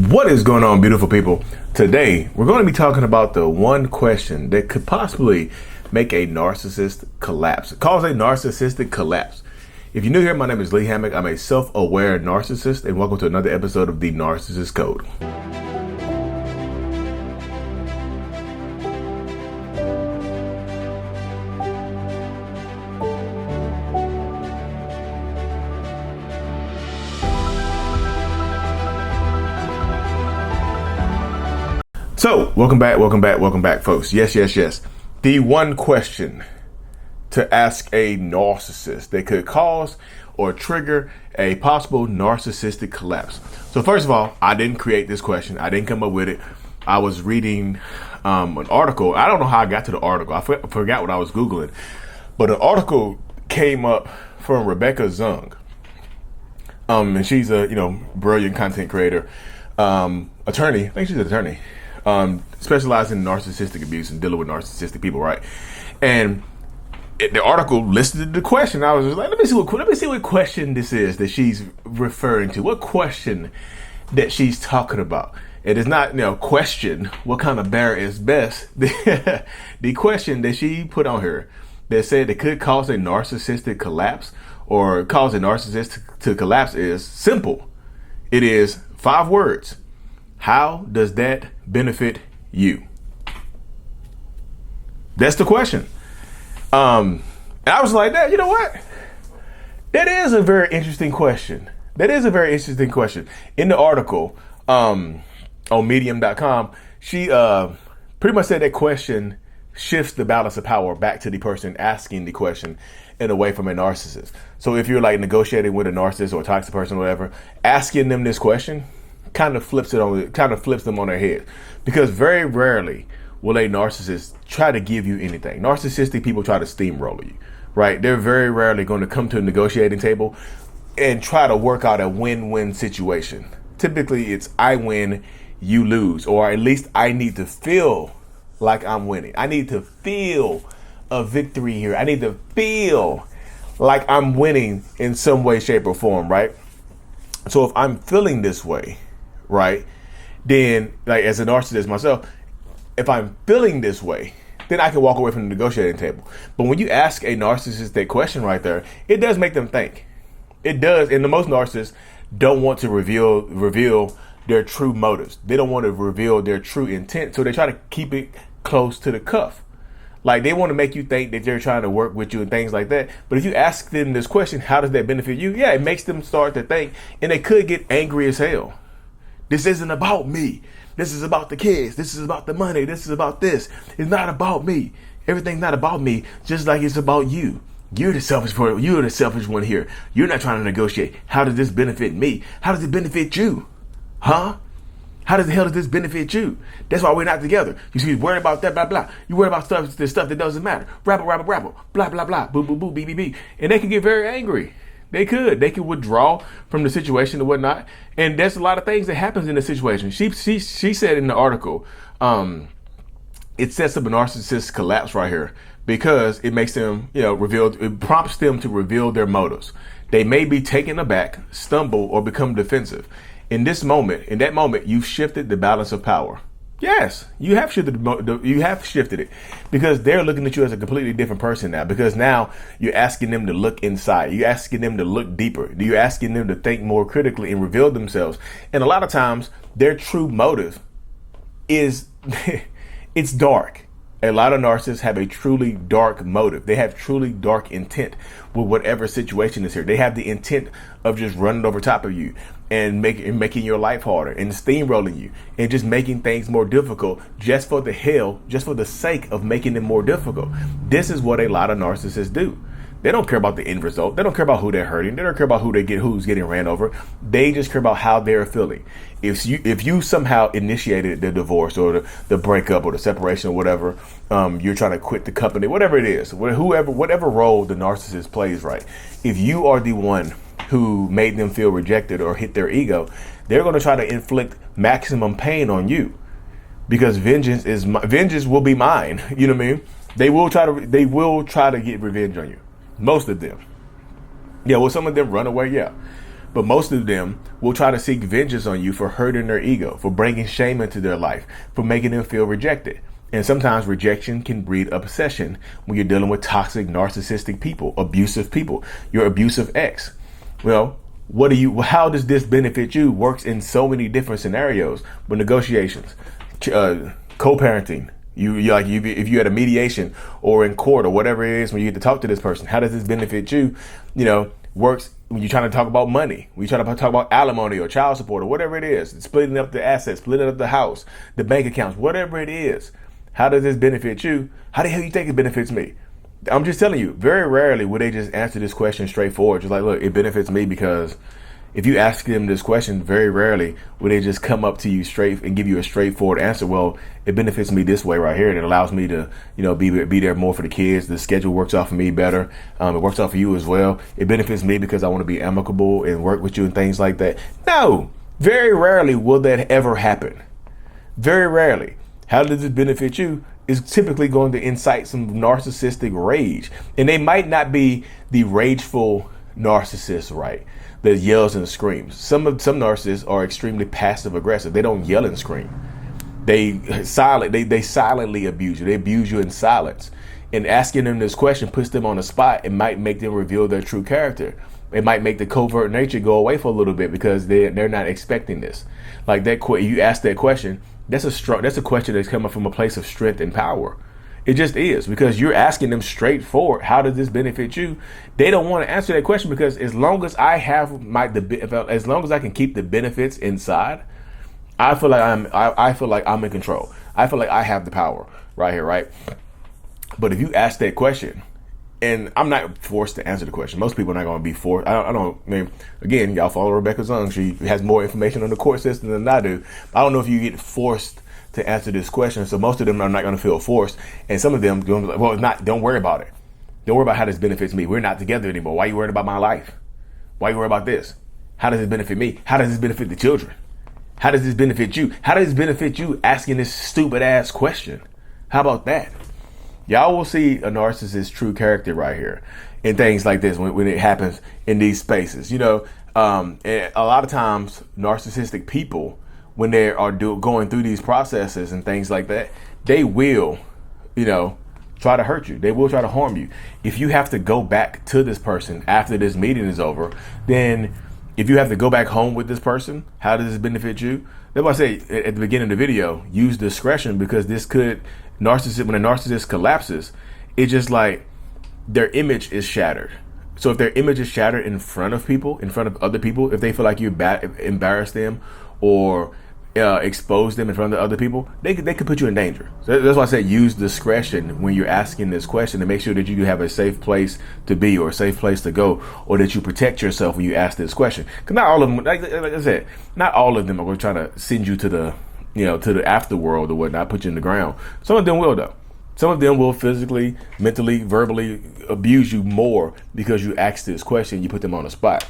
What is going on, beautiful people? Today, we're going to be talking about the one question that could possibly make a narcissist collapse. It calls a narcissistic collapse. If you're new here, my name is Lee Hammock. I'm a self-aware narcissist, and welcome to another episode of the Narcissist Code. So, welcome back, folks. Yes. The one question to ask a narcissist that could cause or trigger a possible narcissistic collapse. So, first of all, I didn't create this question. I didn't come up with it. I was reading an article. I don't know how I got to the article. I forgot what I was Googling. But an article came up from Rebecca Zung. And she's a, brilliant content creator, attorney. I think she's an attorney. Specializing in narcissistic abuse and dealing with narcissistic people, right? And the article listed the question. I was just like, let me see what question this is that she's referring to. What question that she's talking about? It is not, question what kind of bear is best. The question that she put on here that said it could cause a narcissistic collapse or cause a narcissist to collapse is simple. It is 5 words. How does that benefit you? That's the question. And I was like, you know what? That is a very interesting question. In the article on medium.com, she pretty much said that question shifts the balance of power back to the person asking the question and away from a narcissist. So if you're like negotiating with a narcissist or a toxic person or whatever, asking them this question kind of flips them on their head, because very rarely will a narcissist try to give you anything. Narcissistic people try to steamroll you, right? They're very rarely going to come to a negotiating table and try to work out a win-win situation. Typically, it's I win, you lose, or at least I need to feel like I'm winning. I need to feel a victory here. I need to feel like I'm winning in some way, shape, or form, right? So if I'm feeling this way, right, then like as a narcissist myself, if I'm feeling this way, then I can walk away from the negotiating table. But when you ask a narcissist that question right there, it does make them think. It does. And the most narcissists don't want to reveal their true motives. They don't want to reveal their true intent. So they try to keep it close to the cuff. Like they want to make you think that they're trying to work with you and things like that. But if you ask them this question, how does that benefit you? Yeah, it makes them start to think, and they could get angry as hell. This isn't about me. This is about the kids. This is about the money. This is about this. It's not about me. Everything's not about me, just like it's about you. You're the selfish one here. You're not trying to negotiate. How does this benefit me? How does it benefit you? Huh? How the hell does this benefit you? That's why we're not together. You see, you're worried about that, blah, blah. You worry about stuff that doesn't matter. Rabble, blah, blah, blah, boo, boo, boo, bee, bee, bee. And they can get very angry. They could withdraw from the situation and whatnot. And there's a lot of things that happens in the situation. She said in the article, it sets up a narcissist collapse right here because it makes them, it prompts them to reveal their motives. They may be taken aback, stumble, or become defensive. In that moment, you've shifted the balance of power. Yes, you have shifted it because they're looking at you as a completely different person now, because now you're asking them to look inside. You're asking them to look deeper. You're asking them to think more critically and reveal themselves. And a lot of times their true motive is it's dark. A lot of narcissists have a truly dark motive. They have truly dark intent with whatever situation is here. They have the intent of just running over top of you and making your life harder and steamrolling you and just making things more difficult just for the sake of making them more difficult. This is what a lot of narcissists do. They don't care about the end result. They don't care about who they're hurting. They don't care about who's getting ran over. They just care about how they're feeling. If you somehow initiated the divorce or the breakup or the separation or whatever, you're trying to quit the company, whatever it is, whatever role the narcissist plays, right? If you are the one who made them feel rejected or hit their ego, they're going to try to inflict maximum pain on you because vengeance will be mine. You know what I mean? They will try to get revenge on you. Most of them. Yeah, will some of them run away? Yeah. But most of them will try to seek vengeance on you for hurting their ego, for bringing shame into their life, for making them feel rejected. And sometimes rejection can breed obsession when you're dealing with toxic, narcissistic people, abusive people, your abusive ex. Well, how does this benefit you? Works in so many different scenarios. But negotiations, co-parenting, if you had a mediation or in court or whatever it is when you get to talk to this person, how does this benefit you? Works when you're trying to talk about money, when you're trying to talk about alimony or child support or whatever it is, splitting up the assets, splitting up the house, the bank accounts, whatever it is. How does this benefit you? How the hell you think it benefits me? I'm just telling you, very rarely would they just answer this question straightforward. Just like, look, it benefits me because if you ask them this question, very rarely would they just come up to you straight and give you a straightforward answer. Well, it benefits me this way right here. It allows me to, be there more for the kids. The schedule works out for me better. It works out for you as well. It benefits me because I want to be amicable and work with you and things like that. No, very rarely will that ever happen. Very rarely. How does it benefit you is typically going to incite some narcissistic rage. And they might not be the rageful narcissist, right? That yells and screams. Some narcissists are extremely passive aggressive. They don't yell and scream. They silently abuse you. They abuse you in silence. And asking them this question puts them on the spot. It might make them reveal their true character. It might make the covert nature go away for a little bit because they're not expecting this. Like that, you ask that question. That's a question that's coming from a place of strength and power. It just is, because you're asking them straightforward, how does this benefit you? They don't want to answer that question because as long as I have as long as I can keep the benefits inside, I feel like I'm in control. I feel like I have the power right here, right? But if you ask that question, and I'm not forced to answer the question. Most people are not going to be forced. Again, y'all follow Rebecca Zung. She has more information on the court system than I do. I don't know if you get forced to answer this question. So most of them are not going to feel forced. And some of them going to be like, well, don't worry about it. Don't worry about how this benefits me. We're not together anymore. Why are you worried about my life? Why are you worried about this? How does this benefit me? How does this benefit the children? How does this benefit you? How does this benefit you asking this stupid ass question? How about that? Y'all will see a narcissist's true character right here in things like this when it happens in these spaces. And a lot of times narcissistic people, when they are going through these processes and things like that, they will, try to hurt you. They will try to harm you. If you have to go back to this person after this meeting is over, then if you have to go back home with this person, how does this benefit you? That's why I say at the beginning of the video, use discretion, because when a narcissist collapses, it's just like their image is shattered. So if their image is shattered in front of people, in front of other people, if they feel like you embarrass them or expose them in front of other people, they could put you in danger. So that's why I say use discretion when you're asking this question, to make sure that you have a safe place to be or a safe place to go, or that you protect yourself when you ask this question. Because not all of them, like I said, not all of them are going to try to send you to the afterworld or whatnot, put you in the ground. Some of them will, though. Some of them will physically, mentally, verbally abuse you more because you ask this question, you put them on the spot.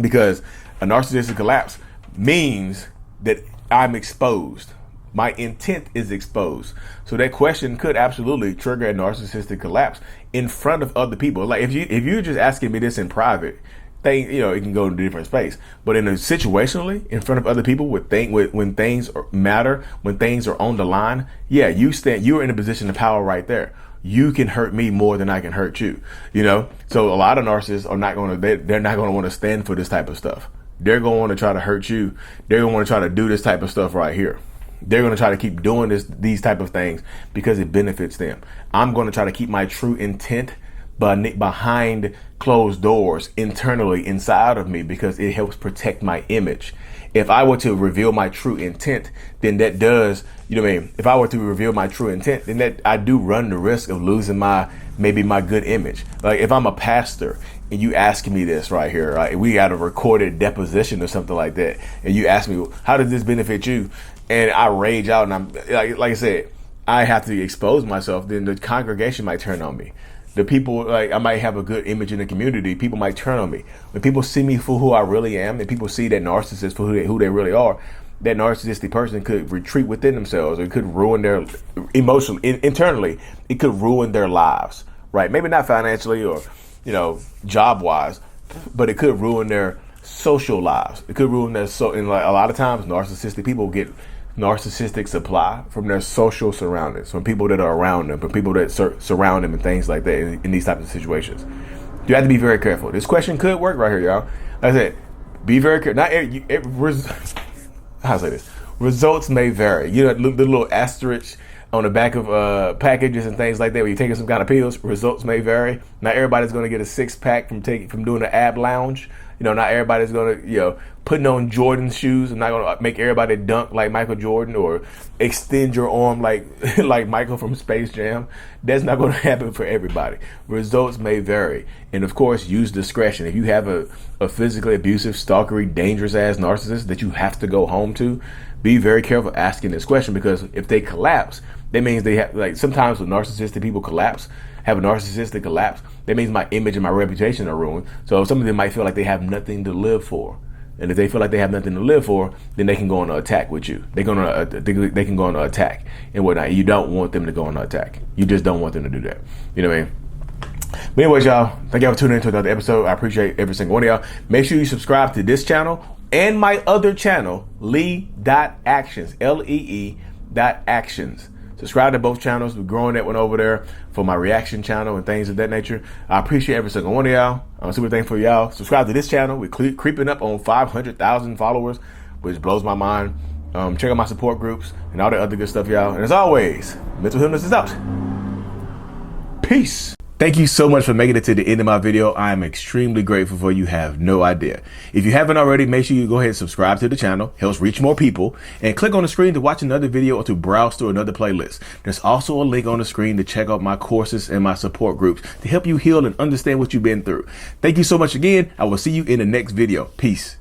Because a narcissistic collapse means that I'm exposed. My intent is exposed. So that question could absolutely trigger a narcissistic collapse in front of other people. Like if you're just asking me this in private, it can go to a different space. But situationally, in front of other people, when things matter, when things are on the line, yeah, you're in a position of power right there. You can hurt me more than I can hurt you. So a lot of narcissists are not going to. They're not going to want to stand for this type of stuff. They're going to want to try to hurt you. They're going to want to try to do this type of stuff right here. They're going to try to keep doing these type of things because it benefits them. I'm going to try to keep my true intent behind closed doors, internally inside of me, because it helps protect my image. If I were to reveal my true intent, then that does, if I were to reveal my true intent, then that I do run the risk of losing my good image. Like if I'm a pastor and you ask me this right here, right? We got a recorded deposition or something like that, and you ask me, well, how does this benefit you? And I rage out, and I'm like I said, I have to expose myself. Then the congregation might turn on me. The people, I might have a good image in the community. People might turn on me. When people see me for who I really am, and people see that narcissist for who they really are, that narcissistic person could retreat within themselves, or it could ruin their internally. It could ruin their lives, right? Maybe not financially or job wise, but it could ruin their social lives. It could ruin their and like a lot of times narcissistic people get narcissistic supply from their social surroundings, from people that are around them, from people that surround them and things like that in these types of situations. You have to be very careful. This question could work right here, y'all. Like I said, be very careful. How to say this? Results may vary. You know, the little asterisk on the back of packages and things like that, when you're taking some kind of pills, results may vary. Not everybody's going to get a 6-pack from doing the ab lounge. You know, not everybody's going to, putting on Jordan shoes. I'm not going to make everybody dunk like Michael Jordan or extend your arm like Michael from Space Jam. That's not going to happen for everybody. Results may vary. And of course, use discretion. If you have a physically abusive, stalkery, dangerous ass narcissist that you have to go home to, be very careful asking this question, because if they collapse, that means they have, like, sometimes when narcissistic people have a narcissistic collapse, that means my image and my reputation are ruined. So some of them might feel like they have nothing to live for. And if they feel like they have nothing to live for, then they can go on an attack with you. They can go on an attack and whatnot. You don't want them to go on an attack. You just don't want them to do that. You know what I mean? But anyways, y'all, thank y'all for tuning into another episode. I appreciate every single one of y'all. Make sure you subscribe to this channel and my other channel, Lee.Actions, Lee.Actions. Subscribe to both channels. We're growing that one over there for my reaction channel and things of that nature. I appreciate every single one of y'all. I'm super thankful for y'all. Subscribe to this channel. We're creeping up on 500,000 followers, which blows my mind. Check out my support groups and all the other good stuff, y'all. And as always, Mental Illness is out. Peace. Thank you so much for making it to the end of my video. I am extremely grateful for you. Have no idea. If you haven't already, make sure you go ahead and subscribe to the channel. Helps reach more people. And click on the screen to watch another video or to browse through another playlist. There's also a link on the screen to check out my courses and my support groups to help you heal and understand what you've been through. Thank you so much again. I will see you in the next video. Peace.